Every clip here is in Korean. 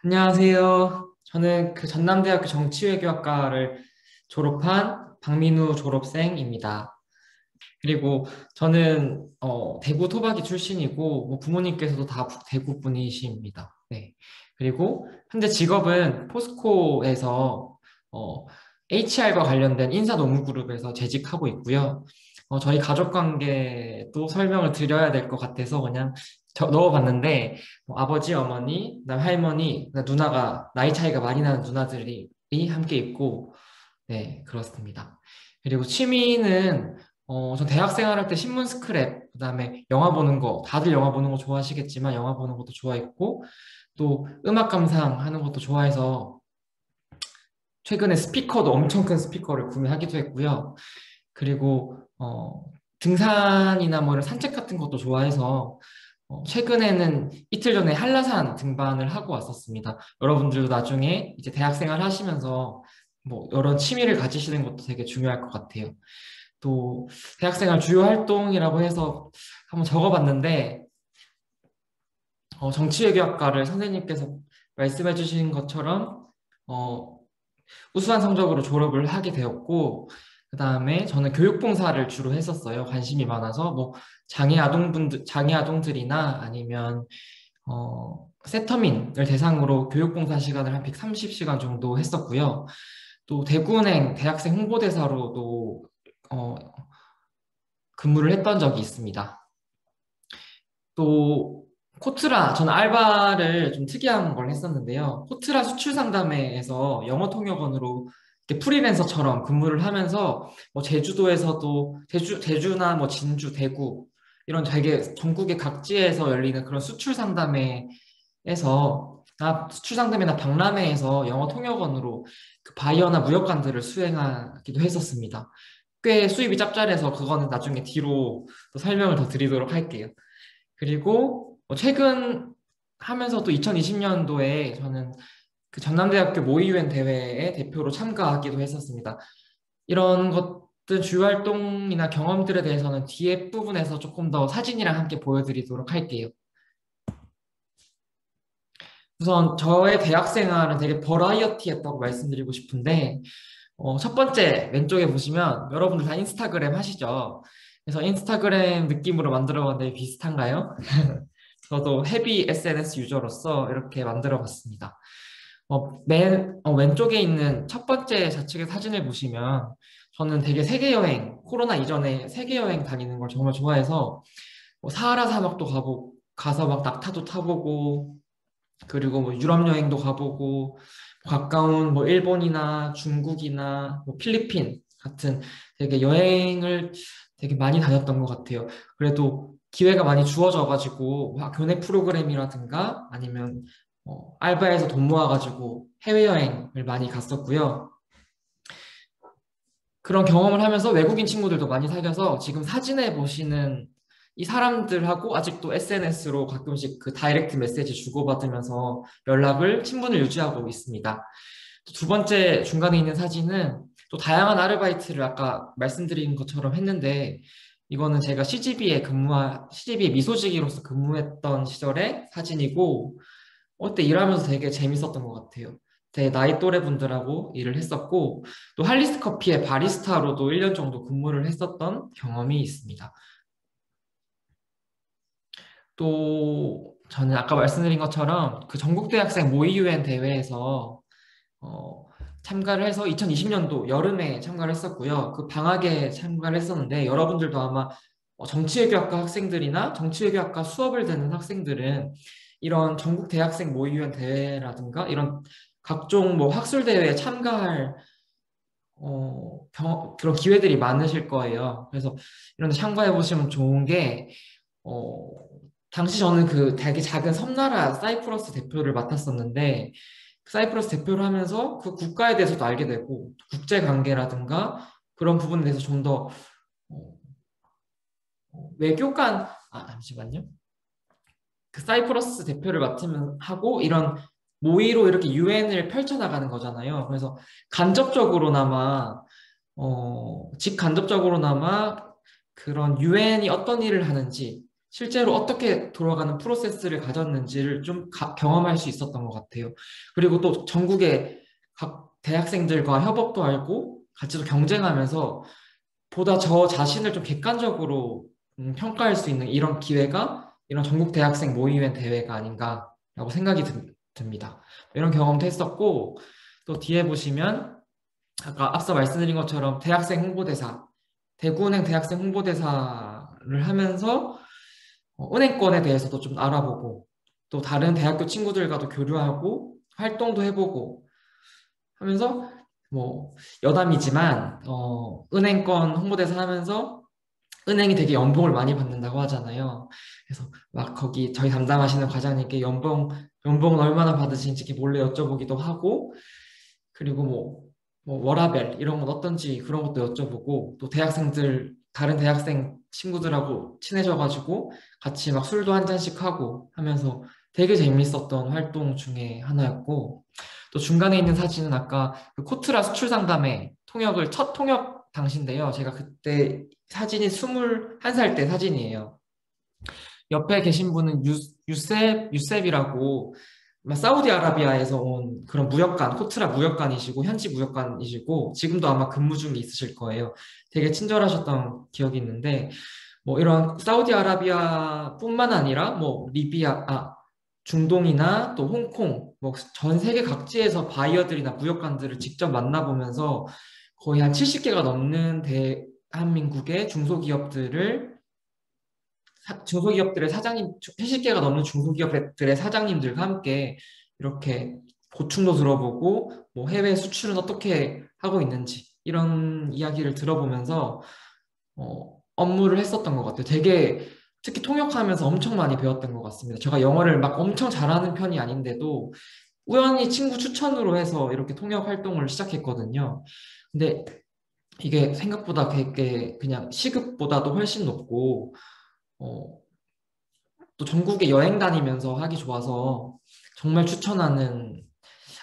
안녕하세요. 저는 그 전남대학교 정치외교학과를 졸업한 박민우 졸업생입니다. 그리고 저는 대구 토박이 출신이고 뭐 부모님께서도 다 대구 분이십니다. 네. 그리고 현재 직업은 포스코에서 어, HR과 관련된 인사노무그룹에서 재직하고 있고요. 저희 가족 관계도 설명을 드려야 될 것 같아서 그냥 넣어봤는데 아버지, 어머니, 그다음 할머니, 그다음 누나가 나이 차이가 많이 나는 누나들이 함께 있고 네, 그렇습니다. 그리고 취미는 전 대학 생활할 때 신문 스크랩, 그다음에 영화 보는 거, 다들 영화 보는 거 좋아하시겠지만 영화 보는 것도 좋아했고 또 음악 감상하는 것도 좋아해서 최근에 스피커도 엄청 큰 스피커를 구매하기도 했고요. 그리고 등산이나 뭐 이런 산책 같은 것도 좋아해서 최근에는 이틀 전에 한라산 등반을 하고 왔었습니다. 여러분들도 나중에 이제 대학생활 하시면서 뭐 여러 취미를 가지시는 것도 되게 중요할 것 같아요. 또 대학생활 주요 활동이라고 해서 한번 적어봤는데 정치외교학과를 선생님께서 말씀해 주신 것처럼 어, 우수한 성적으로 졸업을 하게 되었고 그 다음에 저는 교육봉사를 주로 했었어요. 관심이 많아서 뭐 장애 아동들이나 아니면 세터민을 대상으로 교육봉사 시간을 한 130시간 정도 했었고요. 또 대구은행 대학생 홍보대사로도 어, 근무를 했던 적이 있습니다. 또 코트라, 저는 알바를 좀 특이한 걸 했었는데요. 코트라 수출 상담회에서 영어 통역원으로 이렇게 프리랜서처럼 근무를 하면서 뭐 제주도에서도 제주나 뭐 진주, 대구 이런 되게 전국의 각지에서 열리는 그런 수출 상담회에서 수출 상담회나 박람회에서 영어 통역원으로 그 바이어나 무역관들을 수행하기도 했었습니다. 꽤 수입이 짭짤해서 그거는 나중에 뒤로 또 설명을 더 드리도록 할게요. 그리고 최근 하면서도 2020년도에 저는 그 전남대학교 모의유엔 대회에 대표로 참가하기도 했었습니다. 이런 것들 주요 활동이나 경험들에 대해서는 뒤에 부분에서 조금 더 사진이랑 함께 보여드리도록 할게요. 우선 저의 대학 생활은 되게 버라이어티했다고 말씀드리고 싶은데 첫 번째 왼쪽에 보시면 여러분들 다 인스타그램 하시죠? 그래서 인스타그램 느낌으로 만들어 봤는데 비슷한가요? 저도 헤비 SNS 유저로서 이렇게 만들어 봤습니다. 왼쪽에 있는 첫 번째 좌측의 사진을 보시면 저는 되게 세계 여행, 코로나 이전에 세계 여행 다니는 걸 정말 좋아해서 뭐 사하라 사막도 가서 막 낙타도 타보고 그리고 뭐 유럽 여행도 가보고 가까운 뭐 일본이나 중국이나 뭐 필리핀 같은 되게 여행을 되게 많이 다녔던 것 같아요. 그래도 기회가 많이 주어져가지고 막 교내 프로그램이라든가 아니면 알바에서 돈 모아가지고 해외여행을 많이 갔었고요. 그런 경험을 하면서 외국인 친구들도 많이 사귀어서 지금 사진에 보시는 이 사람들하고 아직도 SNS로 가끔씩 그 다이렉트 메시지 주고받으면서 친분을 유지하고 있습니다. 두 번째 중간에 있는 사진은 또 다양한 아르바이트를 아까 말씀드린 것처럼 했는데 이거는 제가 CGV에 미소지기로서 근무했던 시절의 사진이고 그때 일하면서 되게 재밌었던 것 같아요. 제 나이 또래 분들하고 일을 했었고 또 할리스 커피의 바리스타로도 1년 정도 근무를 했었던 경험이 있습니다. 또 저는 아까 말씀드린 것처럼 그 전국대학생 모의유엔 대회에서 어, 참가를 해서 2020년도 여름에 참가를 했었고요. 그 방학에 참가를 했었는데 여러분들도 아마 정치외교학과 학생들이나 정치외교학과 수업을 듣는 학생들은 이런 전국 대학생 모의위원 대회라든가 이런 각종 뭐 학술 대회에 참가할 그런 기회들이 많으실 거예요. 그래서 이런 데 참가해 보시면 좋은 게 어, 당시 저는 그 되게 작은 섬나라 사이프러스 대표를 맡았었는데 그 사이프러스 대표를 하면서 그 국가에 대해서도 알게 되고 국제 관계라든가 그런 부분에 대해서 좀 더 외교관 잠시만요. 그 사이프러스 대표를 맡으면 하고 이런 모의로 이렇게 유엔을 펼쳐나가는 거잖아요. 그래서 간접적으로나마 직간접적으로나마 그런 유엔이 어떤 일을 하는지 실제로 어떻게 돌아가는 프로세스를 가졌는지를 좀 경험할 수 있었던 것 같아요. 그리고 또 전국의 각 대학생들과 협업도 하고 같이 또 경쟁하면서 보다 저 자신을 좀 객관적으로 평가할 수 있는 이런 기회가 이런 전국 대학생 모의회 대회가 아닌가라고 생각이 듭니다. 이런 경험도 했었고 또 뒤에 보시면 아까 앞서 말씀드린 것처럼 대학생 홍보대사, 대구은행 대학생 홍보대사를 하면서 은행권에 대해서도 좀 알아보고 또 다른 대학교 친구들과도 교류하고 활동도 해보고 하면서 뭐 여담이지만 은행권 홍보대사 하면서 은행이 되게 연봉을 많이 받는다고 하잖아요. 그래서 막 거기 저희 담당하시는 과장님께 연봉은 얼마나 받으시는지 이렇게 몰래 여쭤보기도 하고 그리고 뭐 워라밸 이런 건 어떤지 그런 것도 여쭤보고 또 다른 대학생 친구들하고 친해져가지고 같이 막 술도 한 잔씩 하고 하면서 되게 재밌었던 활동 중에 하나였고 또 중간에 있는 사진은 아까 그 코트라 수출 상담회 첫 통역 당시인데요. 제가 그때 사진이 21살 때 사진이에요. 옆에 계신 분은 유셉이라고 사우디아라비아에서 온 그런 코트라 무역관이시고 현지 무역관이시고 지금도 아마 근무 중에 있으실 거예요. 되게 친절하셨던 기억이 있는데 뭐 이런 사우디아라비아뿐만 아니라 뭐 중동이나 또 홍콩 뭐 전 세계 각지에서 바이어들이나 무역관들을 직접 만나보면서 거의 한 70개가 넘는 대한민국의 중소기업들의 70개가 넘는 중소기업들의 사장님들과 함께 이렇게 고충도 들어보고 뭐 해외 수출은 어떻게 하고 있는지 이런 이야기를 들어보면서 업무를 했었던 것 같아요. 되게 특히 통역하면서 엄청 많이 배웠던 것 같습니다. 제가 영어를 막 엄청 잘하는 편이 아닌데도 우연히 친구 추천으로 해서 이렇게 통역 활동을 시작했거든요. 근데 이게 생각보다 되게 그냥 시급보다도 훨씬 높고 어, 또 전국에 여행 다니면서 하기 좋아서 정말 추천하는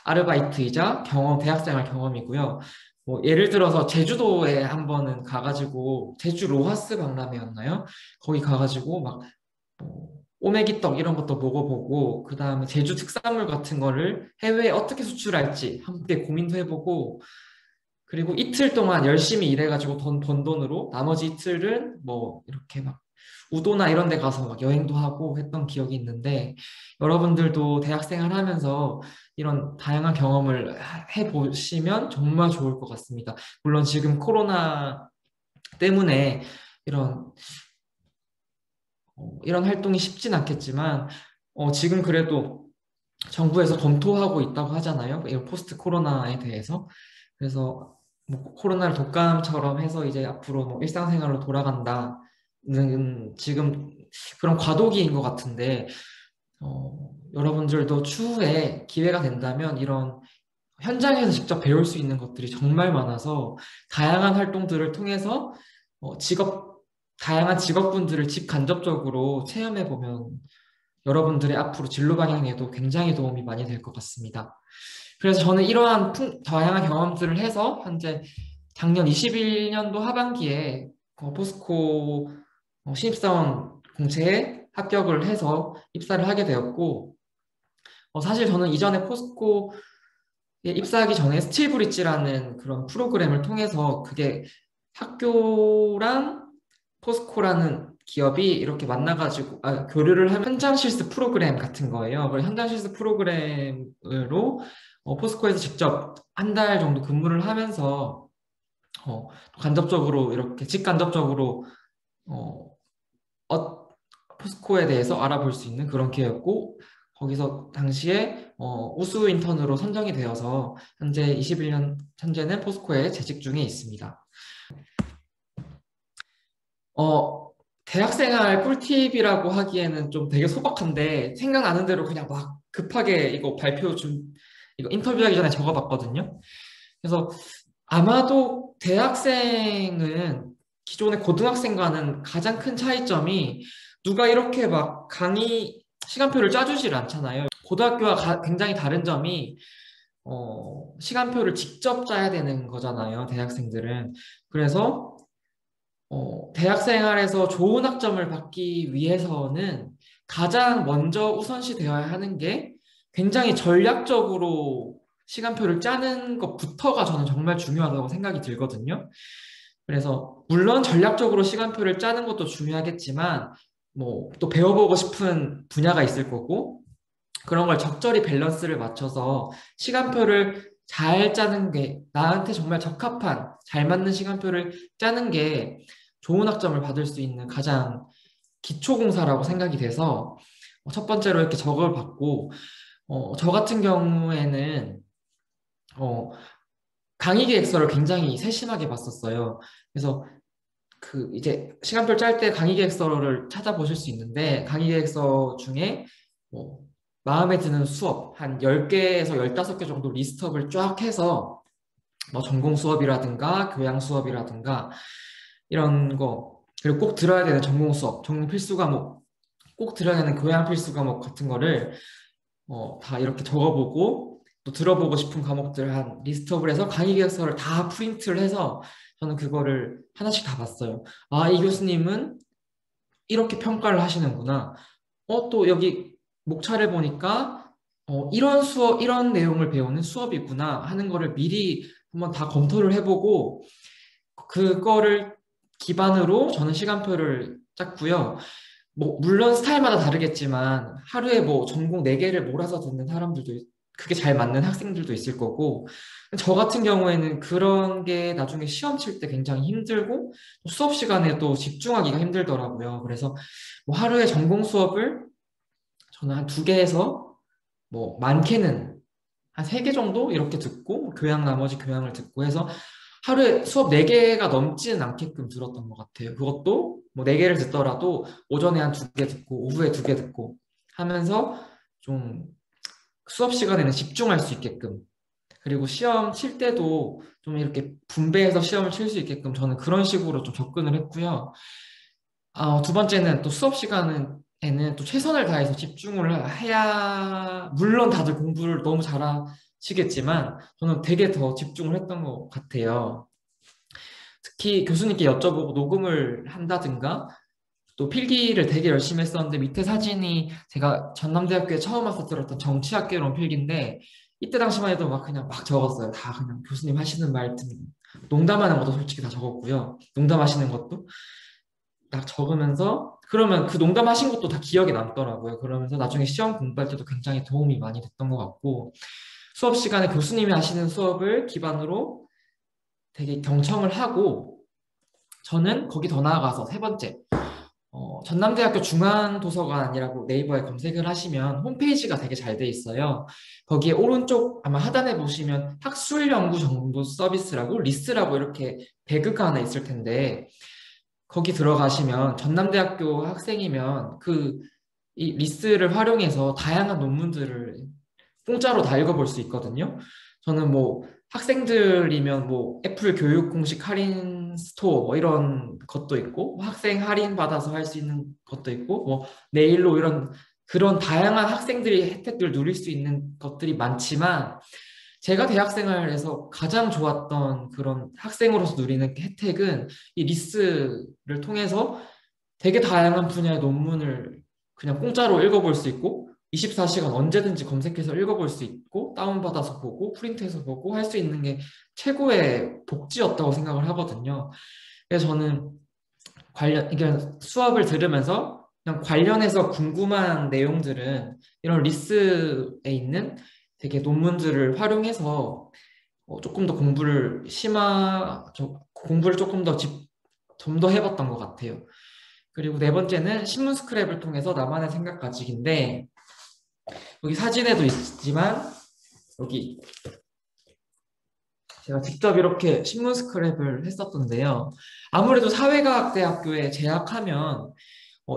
아르바이트이자 대학생활 경험이고요. 뭐 예를 들어서 제주도에 한 번은 가가지고 제주 로하스 박람회였나요? 거기 가가지고 막 오메기떡 이런 것도 먹어보고 그 다음에 제주 특산물 같은 거를 해외에 어떻게 수출할지 함께 고민도 해보고 그리고 이틀 동안 열심히 일해가지고 번 돈으로 나머지 이틀은 뭐 이렇게 막 우도나 이런 데 가서 막 여행도 하고 했던 기억이 있는데 여러분들도 대학생활 하면서 이런 다양한 경험을 해보시면 정말 좋을 것 같습니다. 물론 지금 코로나 때문에 이런 이런 활동이 쉽진 않겠지만 지금 그래도 정부에서 검토하고 있다고 하잖아요. 이 포스트 코로나에 대해서. 그래서 뭐 코로나를 독감처럼 해서 이제 앞으로 뭐 일상생활로 돌아간다는 지금 그런 과도기인 것 같은데 여러분들도 추후에 기회가 된다면 이런 현장에서 직접 배울 수 있는 것들이 정말 많아서 다양한 활동들을 통해서 어, 직업 다양한 직업군들을 직간접적으로 체험해 보면 여러분들의 앞으로 진로 방향에도 굉장히 도움이 많이 될 것 같습니다. 그래서 저는 이러한 다양한 경험들을 해서 현재 작년 21년도 하반기에 포스코 신입사원 공채에 합격을 해서 입사를 하게 되었고 사실 저는 이전에 포스코에 입사하기 전에 스틸브릿지라는 그런 프로그램을 통해서 그게 학교랑 포스코라는 기업이 이렇게 만나가지고 교류를 하면 현장 실습 프로그램 같은 거예요. 그래서 현장 실습 프로그램으로 포스코에서 직접 한 달 정도 근무를 하면서 간접적으로 이렇게 직간접적으로 어, 포스코에 대해서 알아볼 수 있는 그런 기회였고 거기서 당시에 우수 인턴으로 선정이 되어서 현재 21년 현재는 포스코에 재직 중에 있습니다. 대학생활 꿀팁이라고 하기에는 좀 되게 소박한데 생각나는 대로 그냥 막 급하게 이거 인터뷰하기 전에 적어봤거든요. 그래서 아마도 대학생은 기존의 고등학생과는 가장 큰 차이점이 누가 이렇게 막 강의 시간표를 짜주질 않잖아요. 고등학교와 굉장히 다른 점이 시간표를 직접 짜야 되는 거잖아요. 대학생들은. 그래서 대학 생활에서 좋은 학점을 받기 위해서는 가장 먼저 우선시 되어야 하는 게 굉장히 전략적으로 시간표를 짜는 것부터가 저는 정말 중요하다고 생각이 들거든요. 그래서 물론 전략적으로 시간표를 짜는 것도 중요하겠지만 뭐 또 배워보고 싶은 분야가 있을 거고 그런 걸 적절히 밸런스를 맞춰서 시간표를 잘 짜는 게 나한테 정말 적합한 잘 맞는 시간표를 짜는 게 좋은 학점을 받을 수 있는 가장 기초 공사라고 생각이 돼서 첫 번째로 이렇게 적을 받고 저 같은 경우에는 어, 강의 계획서를 굉장히 세심하게 봤었어요. 그래서 그 이제 시간표를 짤 때 강의 계획서를 찾아보실 수 있는데 강의 계획서 중에 뭐 마음에 드는 수업 한 10개에서 15개 정도 리스트업을 쫙 해서 뭐 전공 수업이라든가 교양 수업이라든가 이런 거 그리고 꼭 들어야 되는 전공 수업, 전공 필수 과목, 꼭 들어야 되는 교양 필수 과목 같은 거를 다 이렇게 적어보고 또 들어보고 싶은 과목들 한 리스트업을 해서 강의 계획서를 다 프린트를 해서 저는 그거를 하나씩 다 봤어요. 아, 이 교수님은 이렇게 평가를 하시는구나. 또 여기 목차를 보니까 이런 수업, 이런 내용을 배우는 수업이구나 하는 거를 미리 한번 다 검토를 해보고 그거를 기반으로 저는 시간표를 짰고요. 뭐 물론 스타일마다 다르겠지만 하루에 뭐 전공 4개를 몰아서 듣는 사람들도 그게 잘 맞는 학생들도 있을 거고 저 같은 경우에는 그런 게 나중에 시험 칠 때 굉장히 힘들고 수업 시간에 또 집중하기가 힘들더라고요. 그래서 뭐 하루에 전공 수업을 저는 한 2개에서 뭐 많게는 한 3개 정도 이렇게 듣고 교양 나머지 교양을 듣고 해서 하루에 수업 4개가 넘지는 않게끔 들었던 것 같아요. 그것도 뭐 4개를 듣더라도 오전에 한 2개 듣고 오후에 2개 듣고 하면서 좀 수업 시간에는 집중할 수 있게끔 그리고 시험 칠 때도 좀 이렇게 분배해서 시험을 칠 수 있게끔 저는 그런 식으로 좀 접근을 했고요. 두 번째는 또 수업 시간에는 또 최선을 다해서 집중을 해야, 물론 다들 공부를 너무 잘하시겠지만, 저는 되게 더 집중을 했던 것 같아요. 특히 교수님께 여쭤보고 녹음을 한다든가, 또 필기를 되게 열심히 했었는데, 밑에 사진이 제가 전남대학교에 처음 와서 들었던 정치학개론 필기인데, 이때 당시만 해도 막 그냥 막 적었어요. 다 그냥 교수님 하시는 말씀, 농담하는 것도 솔직히 다 적었고요. 농담하시는 것도. 딱 적으면서 그러면 그 농담하신 것도 다 기억에 남더라고요. 그러면서 나중에 시험 공부할 때도 굉장히 도움이 많이 됐던 것 같고 수업 시간에 교수님이 하시는 수업을 기반으로 되게 경청을 하고 저는 거기 더 나아가서 세 번째 전남대학교 중앙도서관이라고 네이버에 검색을 하시면 홈페이지가 되게 잘 돼 있어요. 거기에 오른쪽 아마 하단에 보시면 학술연구정보 서비스라고 리스트라고 이렇게 배그가 하나 있을 텐데 거기 들어가시면 전남대학교 학생이면 그 이 리스를 활용해서 다양한 논문들을 공짜로 다 읽어볼 수 있거든요. 저는 뭐 학생들이면 뭐 애플 교육 공식 할인 스토어 뭐 이런 것도 있고 학생 할인 받아서 할 수 있는 것도 있고 뭐 네일로 이런 그런 다양한 학생들이 혜택을 누릴 수 있는 것들이 많지만 제가 대학 생활에서 가장 좋았던 그런 학생으로서 누리는 혜택은 이 리스를 통해서 되게 다양한 분야의 논문을 그냥 공짜로 읽어볼 수 있고 24시간 언제든지 검색해서 읽어볼 수 있고 다운받아서 보고 프린트해서 보고 할 수 있는 게 최고의 복지였다고 생각을 하거든요. 그래서 저는 이게 수업을 들으면서 그냥 관련해서 궁금한 내용들은 이런 리스에 있는 되게 논문들을 활용해서 조금 더 공부를 조금 더 좀 더 해봤던 것 같아요. 그리고 네 번째는 신문 스크랩을 통해서 나만의 생각 가지기인데 여기 사진에도 있지만 여기 제가 직접 이렇게 신문 스크랩을 했었던데요. 아무래도 사회과학대학교에 재학하면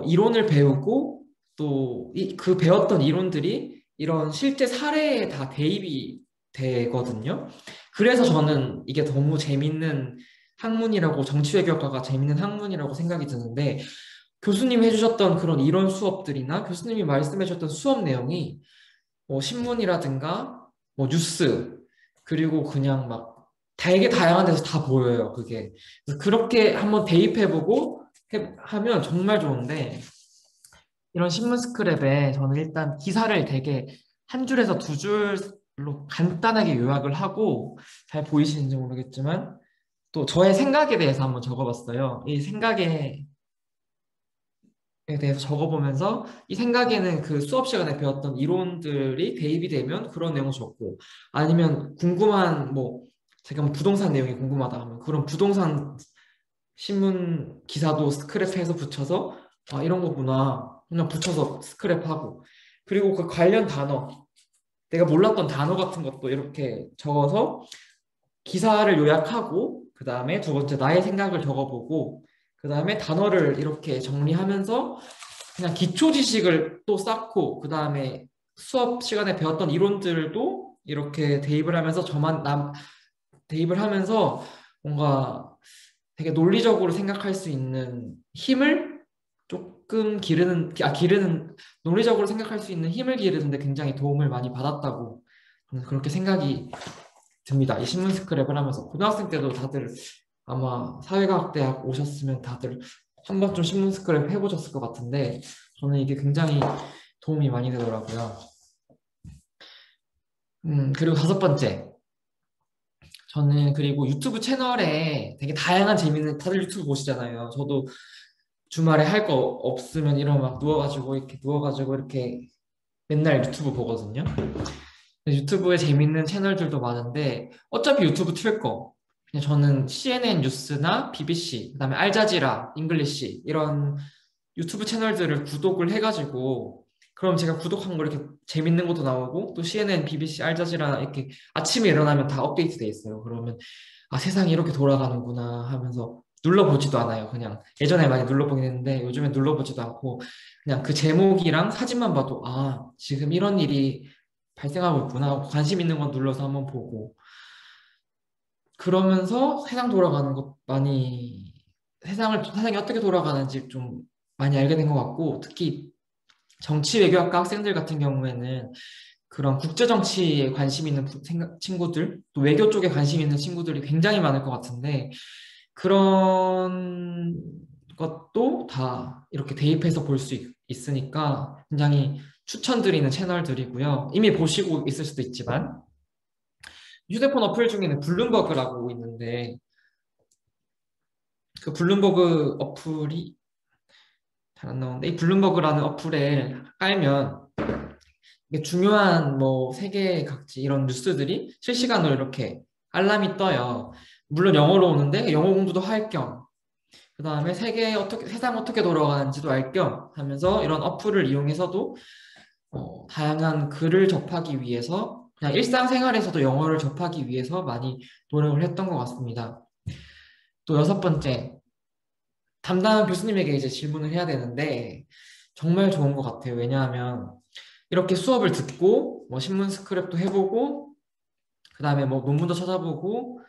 이론을 배우고 또 그 배웠던 이론들이 이런 실제 사례에 다 대입이 되거든요. 그래서 저는 이게 너무 재밌는 학문이라고 정치외교학과가 재밌는 학문이라고 생각이 드는데 교수님이 해주셨던 그런 이론 수업들이나 교수님이 말씀해 주셨던 수업 내용이 뭐 신문이라든가 뭐 뉴스 그리고 그냥 막 되게 다양한 데서 다 보여요, 그게. 그래서 그렇게 한번 대입해보고 하면 정말 좋은데, 이런 신문 스크랩에 저는 일단 기사를 되게 한 줄에서 두 줄로 간단하게 요약을 하고, 잘 보이시는지 모르겠지만, 또 저의 생각에 대해서 한번 적어봤어요. 이 생각에 대해서 적어보면서 이 생각에는 그 수업 시간에 배웠던 이론들이 대입이 되면 그런 내용을 적고 아니면 궁금한 뭐 제가 뭐 부동산 내용이 궁금하다 하면 그런 부동산 신문 기사도 스크랩해서 붙여서 아 이런 거구나 그냥 붙여서 스크랩하고 그리고 그 관련 단어 내가 몰랐던 단어 같은 것도 이렇게 적어서 기사를 요약하고 그 다음에 두 번째 나의 생각을 적어보고 그 다음에 단어를 이렇게 정리하면서 그냥 기초 지식을 또 쌓고 그 다음에 수업 시간에 배웠던 이론들도 이렇게 대입을 하면서 대입을 하면서 뭔가 되게 논리적으로 생각할 수 있는 힘을 조금 기르는 논리적으로 생각할 수 있는 힘을 기르는데 굉장히 도움을 많이 받았다고 저는 그렇게 생각이 듭니다. 이 신문 스크랩을 하면서 고등학생 때도 다들 아마 사회과학대학 오셨으면 다들 한 번쯤 신문 스크랩 해보셨을 것 같은데 저는 이게 굉장히 도움이 많이 되더라고요. 그리고 다섯 번째, 저는 그리고 유튜브 채널에 되게 다양한 재밌는 다들 유튜브 보시잖아요. 저도 주말에 할 거 없으면 이런 막 누워가지고 이렇게 맨날 유튜브 보거든요. 유튜브에 재밌는 채널들도 많은데 어차피 유튜브 틀 거. 그냥 저는 CNN 뉴스나 BBC, 그다음에 알자지라, 잉글리시 이런 유튜브 채널들을 구독을 해가지고 그럼 제가 구독한 거 이렇게 재밌는 것도 나오고 또 CNN, BBC, 알자지라 이렇게 아침에 일어나면 다 업데이트 돼 있어요. 그러면 아 세상이 이렇게 돌아가는구나 하면서 눌러보지도 않아요. 그냥 예전에 많이 눌러보긴 했는데 요즘엔 눌러보지도 않고 그냥 그 제목이랑 사진만 봐도 아 지금 이런 일이 발생하고 있구나 하고 관심 있는 건 눌러서 한번 보고 그러면서 세상 돌아가는 것 많이 세상이 어떻게 돌아가는지 좀 많이 알게 된 것 같고 특히 정치 외교학과 학생들 같은 경우에는 그런 국제 정치에 관심 있는 친구들 또 외교 쪽에 관심 있는 친구들이 굉장히 많을 것 같은데 그런 것도 다 이렇게 대입해서 볼 수 있으니까 굉장히 추천드리는 채널들이고요. 이미 보시고 있을 수도 있지만 휴대폰 어플 중에는 블룸버그라고 있는데 그 블룸버그 어플이 잘 안 나오는데 이 블룸버그라는 어플에 깔면 이게 중요한 뭐 세계 각지 이런 뉴스들이 실시간으로 이렇게 알람이 떠요. 물론 영어로 오는데 영어 공부도 할 겸, 그 다음에 세상 어떻게 돌아가는지도 알 겸 하면서 이런 어플을 이용해서도 다양한 글을 접하기 위해서 그냥 일상생활에서도 영어를 접하기 위해서 많이 노력을 했던 것 같습니다. 또 여섯 번째, 담당한 교수님에게 이제 질문을 해야 되는데 정말 좋은 것 같아요. 왜냐하면 이렇게 수업을 듣고 뭐 신문 스크랩도 해보고 그 다음에 뭐 논문도 찾아보고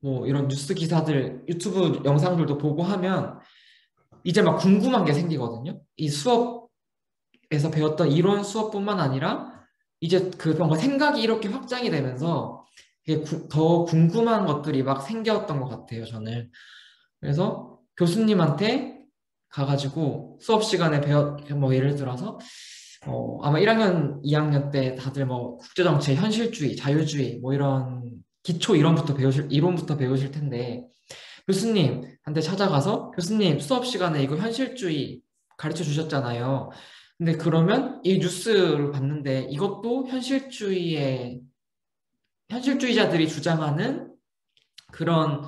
뭐 이런 뉴스 기사들 유튜브 영상들도 보고 하면 이제 막 궁금한 게 생기거든요. 이 수업에서 배웠던 이론 수업뿐만 아니라 이제 그 뭔가 생각이 이렇게 확장이 되면서 이게 더 궁금한 것들이 막 생겼던 것 같아요. 저는 그래서 교수님한테 가가지고 수업 시간에 뭐 예를 들어서 아마 1학년, 2학년 때 다들 뭐 국제정치, 현실주의, 자유주의 뭐 이런 기초 이론부터 배우실 텐데 교수님한테 찾아가서 교수님 수업 시간에 이거 현실주의 가르쳐 주셨잖아요. 근데 그러면 이 뉴스를 봤는데 이것도 현실주의자들이 주장하는 그런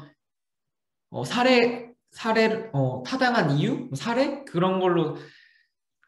타당한 이유? 뭐 사례? 그런 걸로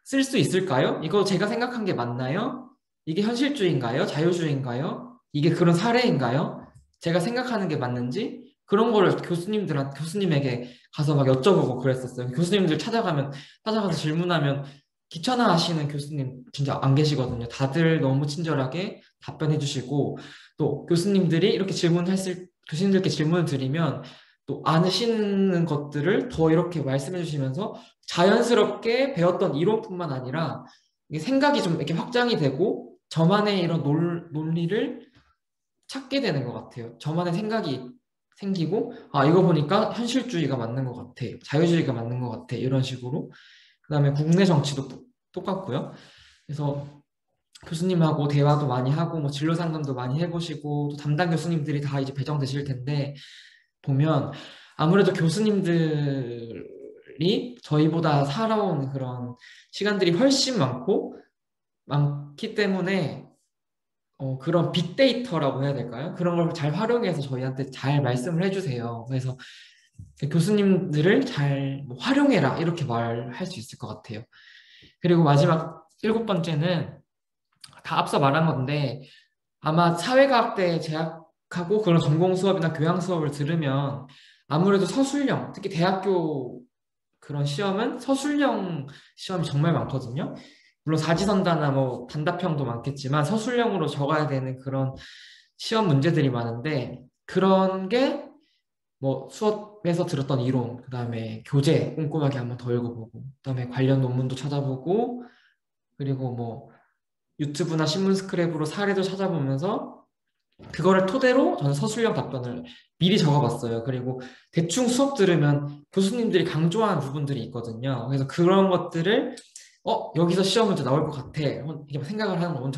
쓸 수 있을까요? 이거 제가 생각한 게 맞나요? 이게 현실주의인가요? 자유주의인가요? 이게 그런 사례인가요? 제가 생각하는 게 맞는지? 그런 거를 교수님에게 가서 막 여쭤보고 그랬었어요. 교수님들 찾아가서 질문하면 귀찮아 하시는 교수님 진짜 안 계시거든요. 다들 너무 친절하게 답변해 주시고, 또 교수님들께 질문을 드리면 또 아시는 것들을 더 이렇게 말씀해 주시면서 자연스럽게 배웠던 이론뿐만 아니라 이게 생각이 좀 이렇게 확장이 되고 저만의 이런 논리를 찾게 되는 것 같아요. 저만의 생각이 생기고, 아, 이거 보니까 현실주의가 맞는 것 같아. 자유주의가 맞는 것 같아. 이런 식으로. 그다음에 국내 정치도 똑같고요. 그래서 교수님하고 대화도 많이 하고 뭐 진로 상담도 많이 해보시고 또 담당 교수님들이 다 이제 배정되실 텐데 보면 아무래도 교수님들이 저희보다 살아온 그런 시간들이 훨씬 많기 때문에 그런 빅데이터라고 해야 될까요? 그런 걸 잘 활용해서 저희한테 잘 말씀을 해주세요. 그래서 교수님들을 잘뭐 활용해라 이렇게 말할 수 있을 것 같아요. 그리고 마지막 일곱 번째는 다 앞서 말한 건데 아마 사회과학대 재학하고 그런 전공 수업이나 교양 수업을 들으면 아무래도 서술형, 특히 대학교 그런 시험은 서술형 시험이 정말 많거든요. 물론 사지선다나 뭐 단답형도 많겠지만 서술형으로 적어야 되는 그런 시험 문제들이 많은데 그런 게 뭐 수업에서 들었던 이론, 그다음에 교재 꼼꼼하게 한번 더 읽어보고, 그다음에 관련 논문도 찾아보고, 그리고 뭐 유튜브나 신문 스크랩으로 사례도 찾아보면서 그거를 토대로 저는 서술형 답변을 미리 적어봤어요. 그리고 대충 수업 들으면 교수님들이 강조하는 부분들이 있거든요. 그래서 그런 것들을 여기서 시험 문제 나올 것 같아. 이렇게 막 생각을 하는 거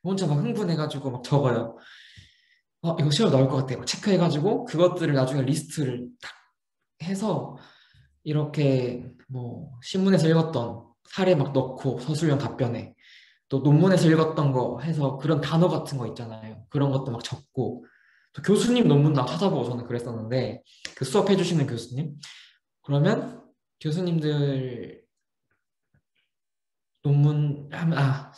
혼자 막 흥분해가지고 막 적어요. 이거 시험 나올 것 같아. 막 체크해가지고 그것들을 나중에 리스트를 딱 해서 이렇게 뭐 신문에서 읽었던 사례 막 넣고 서술형 답변에 또 논문에서 읽었던 거 해서 그런 단어 같은 거 있잖아요. 그런 것도 막 적고 또 교수님 논문 나 찾아보고 저는 그랬었는데 그 수업해 주시는 교수님 그러면 교수님들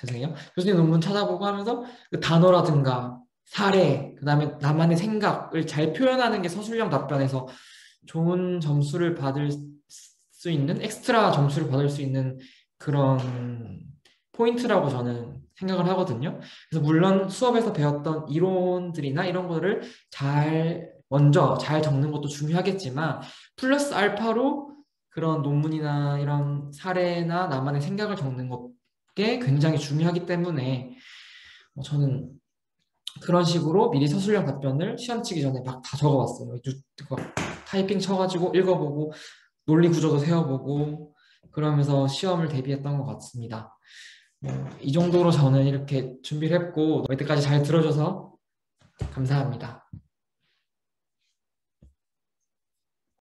죄송해요. 교수님 논문 찾아보고 하면서 그 단어라든가 사례 그다음에 나만의 생각을 잘 표현하는 게 서술형 답변에서 좋은 점수를 받을 수 있는 엑스트라 점수를 받을 수 있는 그런 포인트라고 저는 생각을 하거든요. 그래서 물론 수업에서 배웠던 이론들이나 이런 거를 먼저 잘 적는 것도 중요하겠지만 플러스 알파로 그런 논문이나 이런 사례나 나만의 생각을 적는 게 굉장히 중요하기 때문에 저는 그런 식으로 미리 서술형 답변을 시험 치기 전에 막 다 적어봤어요. 타이핑 쳐가지고 읽어보고 논리 구조도 세워보고 그러면서 시험을 대비했던 것 같습니다. 이 정도로 저는 이렇게 준비를 했고 이때까지 잘 들어줘서 감사합니다.